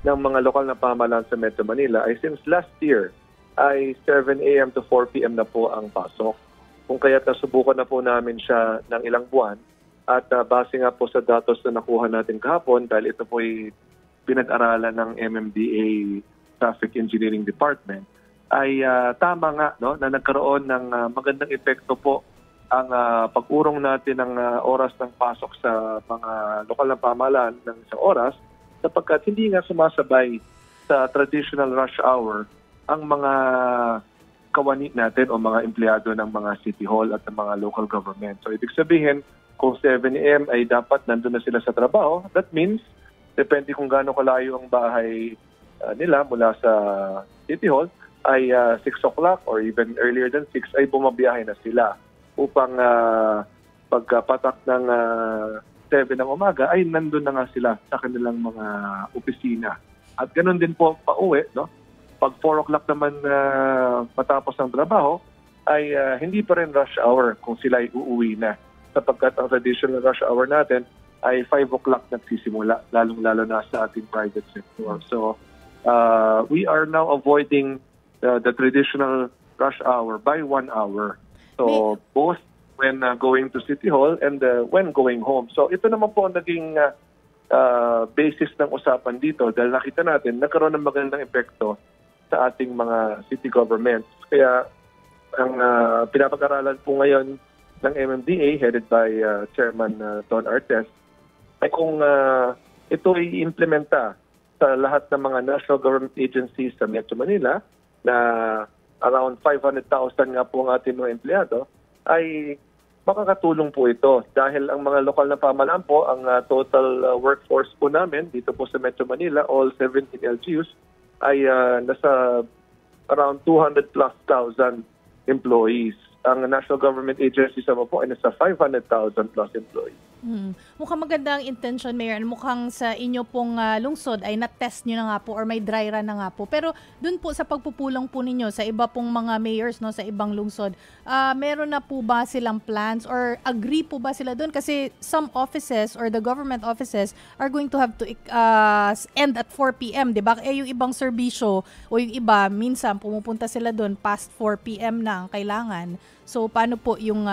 ng mga lokal na pamahalaan sa Metro Manila ay since last year ay 7 a.m. to 4 p.m. na po ang pasok. Kung kaya't nasubukan na po namin siya ng ilang buwan at base nga po sa datos na nakuha natin kahapon dahil ito po ay pinag-aralan ng MMDA Traffic Engineering Department, ay tama nga no, na nagkaroon ng magandang epekto po ang pag-urong natin ng oras ng pasok sa mga lokal na pamahalaan ng isang oras sapagkat hindi nga sumasabay sa traditional rush hour ang mga kawani natin o mga empleyado ng mga city hall at ng mga local government. So ibig sabihin, kung 7 a.m. ay dapat nandun na sila sa trabaho, that means, depende kung gaano kalayo ang bahay nila mula sa city hall, ay 6 o'clock or even earlier than 6 ay bumabiyahe na sila upang pagpatak ng 7 ng umaga ay nandun na nga sila sa kanilang mga opisina. At ganoon din po pauwi, no? Pag 4 o'clock naman matapos ang trabaho, ay hindi pa rin rush hour kung sila ay uuwi na. Sapagkat ang traditional rush hour natin ay 5 o'clock nagsisimula, lalong-lalo na sa ating private sector. So, we are now avoiding the traditional rush hour by 1 hour. So, both when going to City Hall and when going home. So, ito naman po ang naging basis ng usapan dito dahil nakita natin nagkaroon ng magandang epekto sa ating mga city governments. Kaya ang pinapag-aralan po ngayon ng MMDA headed by Chairman Don Artes ay kung ito i-implementa sa lahat ng mga national government agencies sa Metro Manila na around 500,000 nga po ang ating mga empleyado ay makakatulong po ito dahil ang mga lokal na pamahalaan po, ang total workforce po namin dito po sa Metro Manila, all 17 LGUs, ay nasa around 200 plus thousand employees. Ang national government agency sa po ay nasa 500,000 plus employees. Mukhang maganda ang intention, Mayor. Mukhang sa inyo pong lungsod ay na-test nyo na nga po or may dry run na nga po. Pero dun po sa pagpupulong po ninyo sa iba pong mga mayors no, sa ibang lungsod, meron na po ba silang plans or agree po ba sila dun? Kasi some offices or the government offices are going to have to end at 4 p.m. Diba? Yung ibang serbisyo o yung iba, minsan pumupunta sila dun past 4 p.m. na ang kailangan. So paano po yung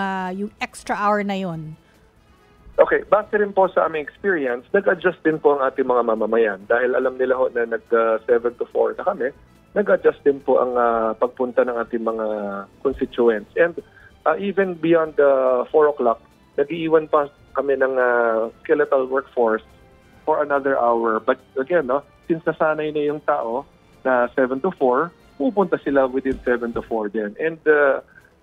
extra hour na yon? Okay, base rin po sa aming experience, nag-adjust din po ang ating mga mamamayan. Dahil alam nila ho na nag-7 to 4 na kami, nag-adjust din po ang pagpunta ng ating mga constituents. And even beyond 4 o'clock, nag-iiwan pa kami ng skeletal workforce for another hour. But again, no, since nasanay na yung tao na 7 to 4, pupunta sila within 7 to 4 din. And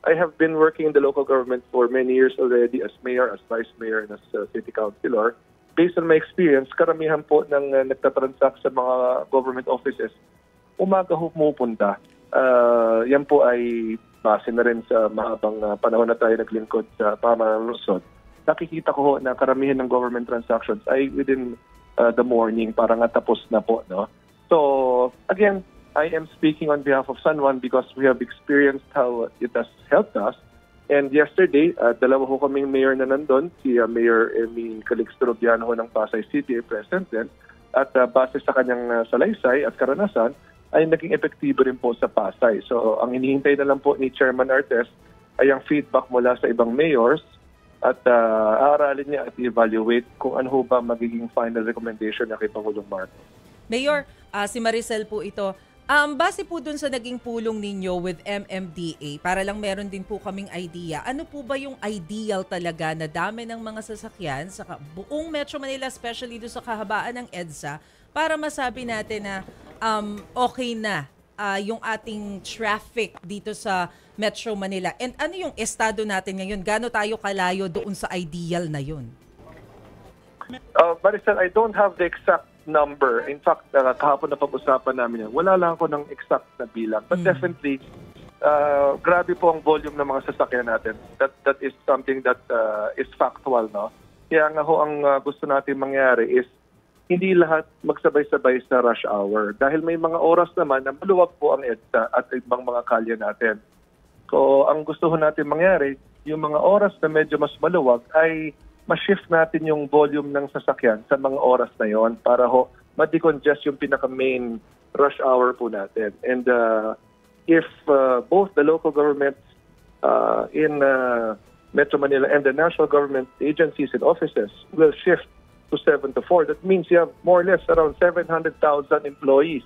I have been working in the local government for many years already as mayor, as vice mayor, and as city councilor. Based on my experience, karamihan po ng nagtatransact sa mga government offices, umaga ho pumupunta. Yan po ay base na rin sa mahabang panahon na tayo naglingkod sa pamahalaan ng lungsod. Nakikita ko ho na karamihan ng government transactions ay within the morning, parang tapos na po. No? So, again, I am speaking on behalf of San Juan because we have experienced how it has helped us. And yesterday, dalawa ho kaming mayor na nandun, si Mayor Emmy Calixto Rubiano ng Pasay City, present din. At base sa kanyang salaysay at karanasan, ay naging epektibo rin po sa Pasay. So ang hinihintay na lang po ni Chairman Artes ay ang feedback mula sa ibang mayors at aaralin niya at evaluate kung ano ho ba magiging final recommendation na kay Pangulong Marcos. Mayor, si Maricel po ito. Base po dun sa naging pulong ninyo with MMDA, para lang meron din po kaming idea, ano po ba yung ideal talaga na dami ng mga sasakyan sa buong Metro Manila, especially doon sa kahabaan ng EDSA, para masabi natin na okay na yung ating traffic dito sa Metro Manila? And ano yung estado natin ngayon? Gaano tayo kalayo doon sa ideal na yun? Maricel, I don't have the exact number. In fact, kahapon na pag-usapan namin yan. Wala lang ako ng exact na bilang. But definitely, grabe po ang volume ng mga sasakyan natin. That is something that is factual. No? Kaya nga ho, ang gusto natin mangyari is hindi lahat magsabay-sabay sa rush hour. Dahil may mga oras naman na maluwag po ang EDSA at ibang mga kalye natin. So, ang gusto ho natin mangyari, yung mga oras na medyo mas maluwag ay ma-shift natin yung volume ng sasakyan sa mga oras na yon para ho ma-decongest yung pinaka-main rush hour po natin. And if both the local governments in Metro Manila and the national government agencies and offices will shift to 7 to 4, that means you have more or less around 700,000 employees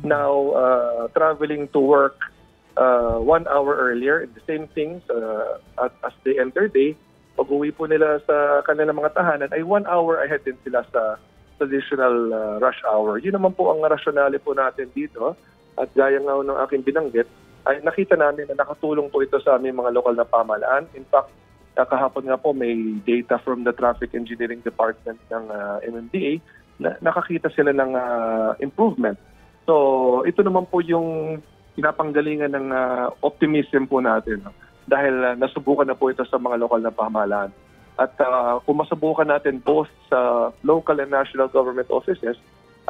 now traveling to work 1 hour earlier. And the same things as they enter day, pag-uwi po nila sa kanilang mga tahanan ay 1 hour ahead din sila sa traditional rush hour. Yun naman po ang rasyonale po natin dito. At gaya nga ng aking binanggit, ay nakita namin na nakatulong po ito sa aming mga lokal na pamahalaan. In fact, kahapon nga po may data from the Traffic Engineering Department ng MMDA na nakakita sila ng improvement. So ito naman po yung pinapanggalingan ng optimism po natin. Dahil nasubukan na po ito sa mga lokal na pamahalaan. At kung masubukan natin both sa local and national government offices,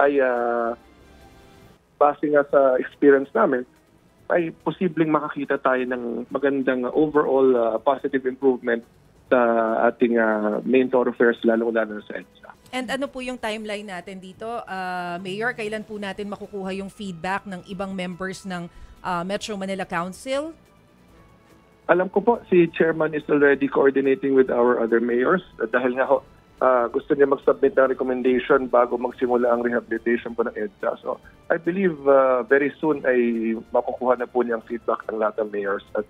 ay base nga sa experience namin, ay posibleng makakita tayo ng magandang overall positive improvement sa ating main thoroughfares, lalong-lalo sa EDSA. And ano po yung timeline natin dito? Mayor, kailan po natin makukuha yung feedback ng ibang members ng Metro Manila Council? Alam ko po, si Chairman is already coordinating with our other mayors dahil nga gusto niya mag-submit ng recommendation bago magsimula ang rehabilitation po ng EDSA. So I believe very soon ay makukuha na po niyang feedback ng lahat ng mayors at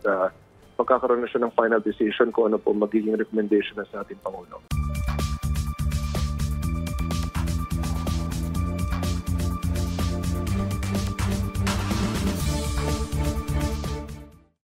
magkakaroon na siya ng final decision kung ano po magiging recommendation na sa ating Pangulo.